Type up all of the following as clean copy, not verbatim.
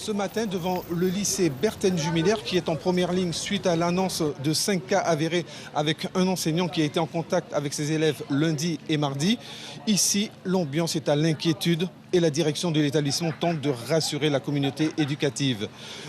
ce matin devant le lycée Berthen-Jumiler qui est en première ligne suite à l'annonce de 5 cas avérés avec un enseignant qui a été en contact avec ses élèves lundi et mardi. Ici, l'ambiance est à l'inquiétude et la direction de l'établissement tente de rassurer la communauté éducative.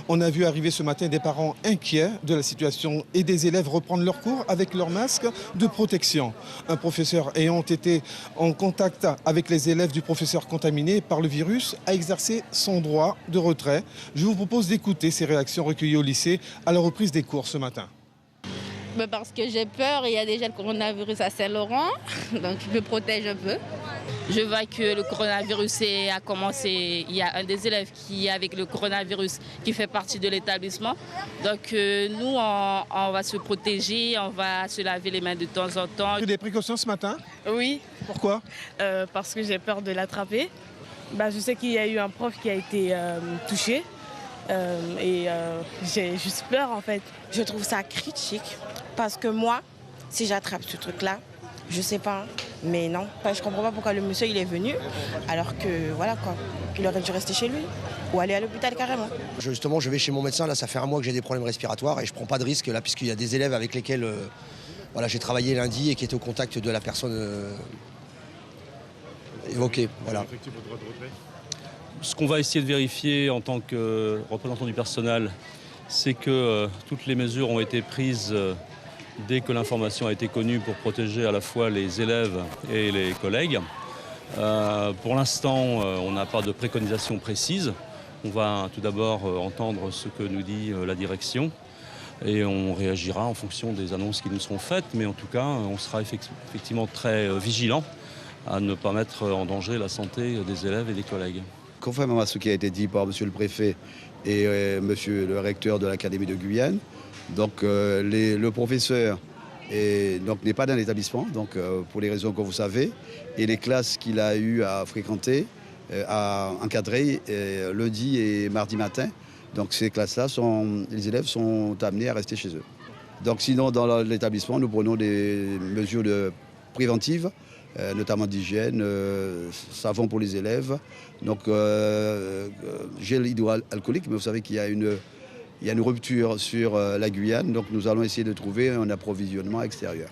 On a vu arriver ce matin des parents inquiets de la situation et des élèves reprendre leurs cours avec leurs masques de protection. Un professeur ayant été en contact avec les élèves du professeur contaminé par le virus a exercé son droit de retrait. Je vous propose d'écouter ces réactions recueillies au lycée à la reprise des cours ce matin. Parce que j'ai peur, il y a déjà le coronavirus à Saint-Laurent, donc je me protège un peu. Je vois que le coronavirus a commencé, il y a un des élèves qui est avec le coronavirus qui fait partie de l'établissement. Donc nous, on va se protéger, on va se laver les mains de temps en temps. Pris des précautions ce matin? Oui. Pourquoi? Parce que j'ai peur de l'attraper. Je sais qu'il y a eu un prof qui a été touché et j'ai juste peur en fait. Je trouve ça critique parce que moi, si j'attrape ce truc-là, je sais pas, mais non. Je comprends pas pourquoi le monsieur il est venu alors que voilà quoi, il aurait dû rester chez lui ou aller à l'hôpital carrément. Justement, je vais chez mon médecin, là ça fait un mois que j'ai des problèmes respiratoires et je prends pas de risque là puisqu'il y a des élèves avec lesquels j'ai travaillé lundi et qui étaient au contact de la personne évoquée. Voilà. Ce qu'on va essayer de vérifier en tant que représentant du personnel, c'est que toutes les mesures ont été prises dès que l'information a été connue pour protéger à la fois les élèves et les collègues. Pour l'instant, on n'a pas de préconisation précise. On va tout d'abord entendre ce que nous dit la direction et on réagira en fonction des annonces qui nous seront faites. Mais en tout cas, on sera effectivement très vigilant à ne pas mettre en danger la santé des élèves et des collègues. Conformément à ce qui a été dit par monsieur le préfet et monsieur le recteur de l'Académie de Guyane, donc le professeur n'est pas dans l'établissement, donc pour les raisons que vous savez, et les classes qu'il a eu à fréquenter, à encadrer lundi et mardi matin. Donc ces classes-là, les élèves sont amenés à rester chez eux. Donc sinon, dans l'établissement, nous prenons des mesures préventives, notamment d'hygiène, savon pour les élèves, donc gel hydroalcoolique, mais vous savez qu'il y a une rupture sur la Guyane, donc nous allons essayer de trouver un approvisionnement extérieur.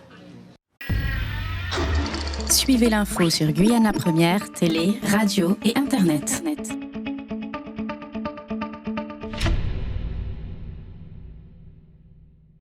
Suivez l'info sur Guyane la Première, télé, radio et Internet.